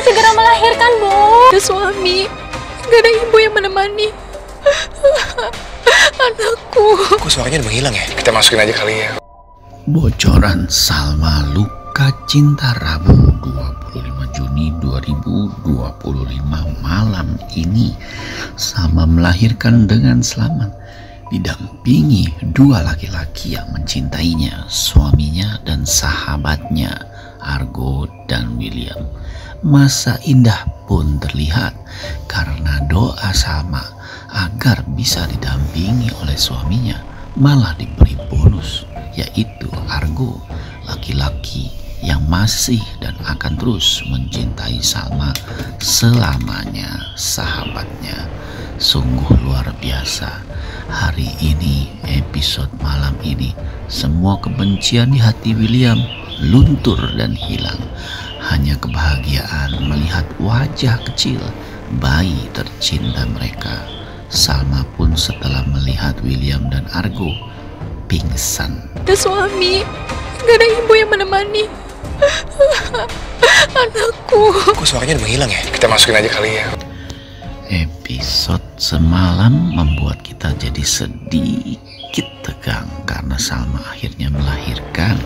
segera melahirkan, Bu. Ada suami, gak ada ibu yang menemani. Anakku. Kok suaranya udah menghilang ya? Kita masukin aja kali ya. Bocoran Salma luka cinta Rabu 25 Juni 2025 malam ini. Salma melahirkan dengan selamat, didampingi dua laki-laki yang mencintainya, suaminya dan sahabatnya, Argo dan William. Masa indah pun terlihat karena doa Salma agar bisa didampingi oleh suaminya malah diberi bonus, yaitu Argo, laki-laki yang masih dan akan terus mencintai Salma selamanya, sahabatnya. Sungguh luar biasa. Hari ini, episode malam ini, semua kebencian di hati William luntur dan hilang. Hanya kebahagiaan melihat wajah kecil bayi tercinta mereka. Salma pun setelah melihat William dan Argo pingsan. Ada suami, gak ada ibu yang menemani. Anakku. Kok suaranya udah menghilang ya? Kita masukin aja kali ya. Episode semalam membuat kita jadi sedikit tegang karena Salma akhirnya melahirkan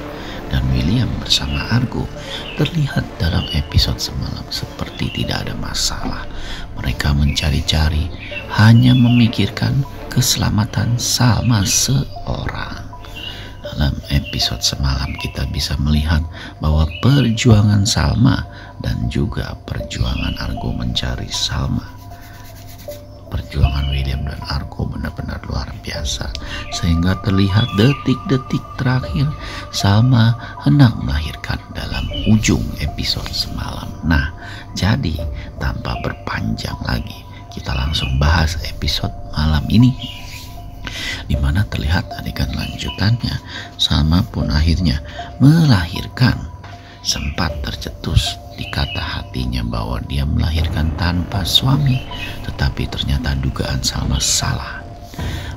dan William bersama Argo terlihat dalam episode semalam seperti tidak ada masalah. Mereka mencari-cari, hanya memikirkan keselamatan Salma seorang. Dalam episode semalam kita bisa melihat bahwa perjuangan Salma dan juga perjuangan Argo mencari Salma, perjuangan William dan Argo benar-benar luar biasa, sehingga terlihat detik-detik terakhir Salma hendak melahirkan dalam ujung episode semalam. Nah, jadi tanpa berpanjang lagi, kita langsung bahas episode malam ini, di mana terlihat adegan lanjutannya. Salma pun akhirnya melahirkan. Sempat tercetus di kata hatinya bahwa dia melahirkan tanpa suami, tetapi ternyata dugaan Salma salah.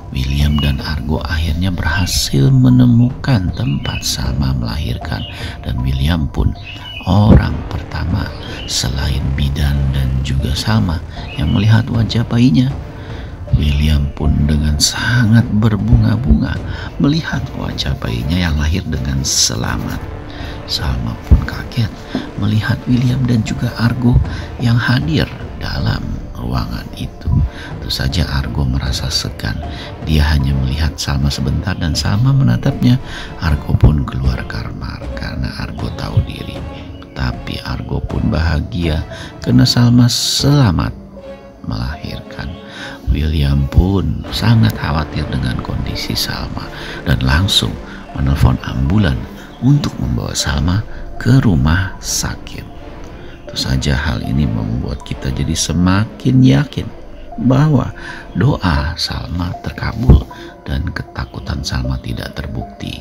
William dan Argo akhirnya berhasil menemukan tempat Salma melahirkan, dan William pun orang pertama selain bidan dan juga Salma yang melihat wajah bayinya. William pun dengan sangat berbunga-bunga melihat wajah bayinya yang lahir dengan selamat. Salma pun kaget melihat William dan juga Argo yang hadir dalam ruangan itu. Tentu saja Argo merasa segan. Dia hanya melihat Salma sebentar dan Salma menatapnya. Argo pun keluar kamar karena Argo tahu diri. Tapi Argo pun bahagia karena Salma selamat melahirkan. William pun sangat khawatir dengan kondisi Salma dan langsung menelpon ambulan untuk membawa Salma ke rumah sakit. Tentu saja hal ini membuat kita jadi semakin yakin bahwa doa Salma terkabul dan ketakutan Salma tidak terbukti.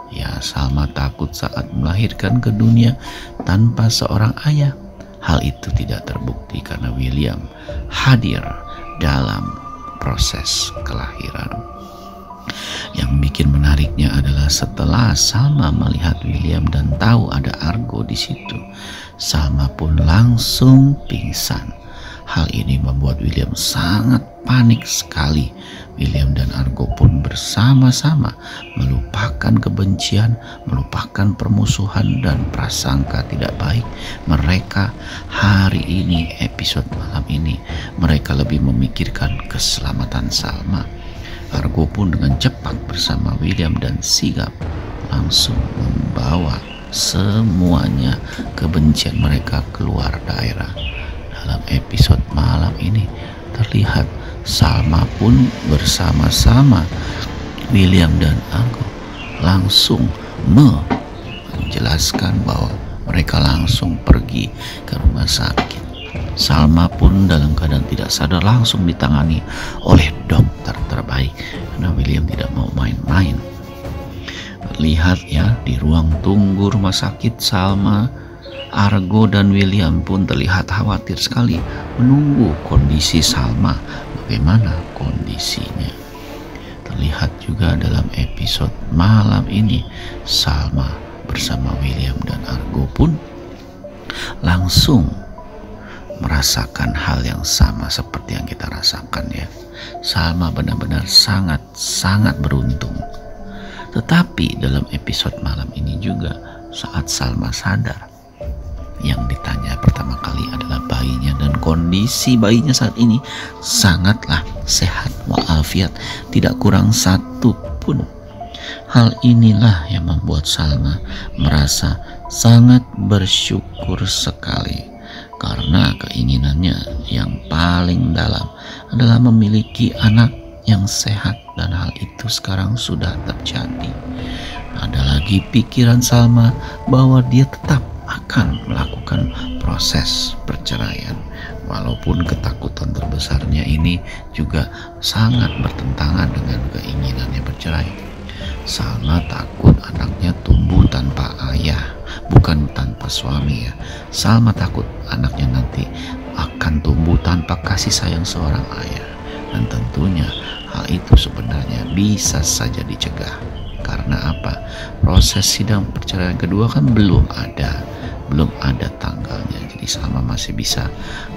Ya, Salma takut saat melahirkan ke dunia tanpa seorang ayah. Hal itu tidak terbukti karena William hadir dalam proses kelahiran. Yang bikin menariknya adalah setelah Salma melihat William dan tahu ada Argo di situ, Salma pun langsung pingsan. Hal ini membuat William sangat panik sekali. William dan Argo pun bersama-sama melupakan kebencian, melupakan permusuhan dan prasangka tidak baik mereka. Hari ini, episode malam ini, mereka lebih memikirkan keselamatan Salma. Argo pun dengan cepat bersama William dan sigap langsung membawa semuanya kebencian mereka keluar daerah. Dalam episode malam ini terlihat Salma pun bersama-sama William dan Argo langsung menjelaskan bahwa mereka langsung pergi ke rumah sakit. Salma pun dalam keadaan tidak sadar langsung ditangani oleh dokter terbaik karena William tidak mau main-main. Terlihat ya di ruang tunggu rumah sakit, Salma, Argo dan William pun terlihat khawatir sekali menunggu kondisi Salma, bagaimana kondisinya. Terlihat juga dalam episode malam ini Salma bersama William dan Argo pun langsung merasakan hal yang sama seperti yang kita rasakan ya. Salma benar-benar sangat beruntung. Tetapi dalam episode malam ini juga, saat Salma sadar, yang ditanya pertama kali adalah bayinya, dan kondisi bayinya saat ini sangatlah sehat walafiat, tidak kurang satu pun. Hal inilah yang membuat Salma merasa sangat bersyukur sekali, karena keinginannya yang paling dalam adalah memiliki anak yang sehat, dan hal itu sekarang sudah terjadi. Ada lagi pikiran Salma bahwa dia tetap akan melakukan proses perceraian, walaupun ketakutan terbesarnya ini juga sangat bertentangan dengan keinginannya bercerai. Salma takut anaknya tumbuh tanpa ayah, bukan tanpa suami ya. Salma takut anaknya nanti akan tumbuh tanpa kasih sayang seorang ayah, dan tentunya hal itu sebenarnya bisa saja dicegah. Karena apa? Proses sidang perceraian kedua kan belum ada tanggalnya. Jadi Salma masih bisa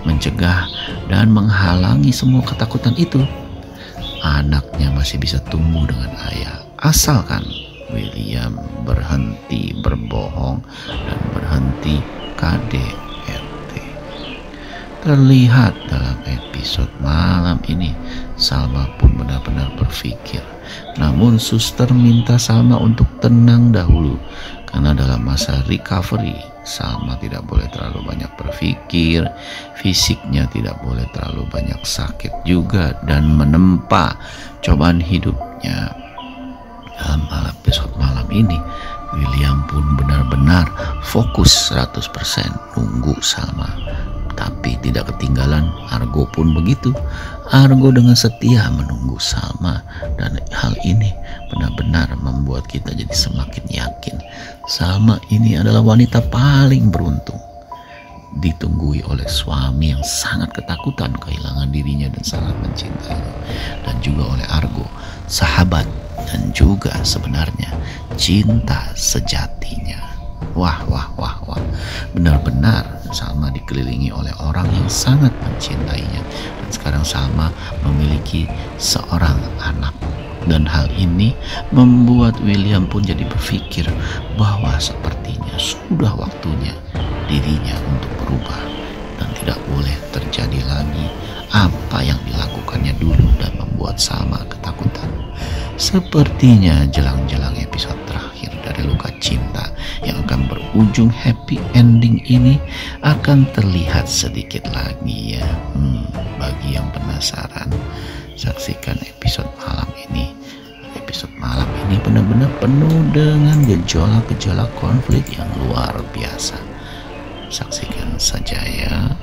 mencegah dan menghalangi semua ketakutan itu. Anaknya masih bisa tumbuh dengan ayah, asalkan William berhenti berbohong dan berhenti KDRT. Terlihat dalam episode malam ini, Salma pun benar-benar berpikir. Namun suster minta Salma untuk tenang dahulu, karena dalam masa recovery Salma tidak boleh terlalu banyak berpikir, fisiknya tidak boleh terlalu banyak sakit juga, dan menempa cobaan hidupnya. Dalam episode malam ini, William pun benar-benar fokus 100% nunggu Salma. Tapi tidak ketinggalan, Argo pun begitu. Argo dengan setia menunggu Salma, dan hal ini benar-benar membuat kita jadi semakin yakin Salma ini adalah wanita paling beruntung, ditunggui oleh suami yang sangat ketakutan kehilangan dirinya dan sangat mencintainya, dan juga oleh Argo, sahabat dan juga sebenarnya cinta sejatinya. Wah, benar-benar Salma dikelilingi oleh orang yang sangat mencintainya, dan sekarang Salma memiliki seorang anak. Dan hal ini membuat William pun jadi berpikir bahwa sepertinya sudah waktunya dirinya untuk berubah, dan tidak boleh terjadi lagi apa yang dilakukannya dulu dan membuat Salma ketakutan. Sepertinya jelang-jelang episode terakhir dari Luka Cinta yang akan berujung happy ending ini akan terlihat sedikit lagi ya. Bagi yang penasaran, saksikan episode malam ini. Episode malam ini benar-benar penuh dengan gejolak-gejolak konflik yang luar biasa. Saksikan saja ya.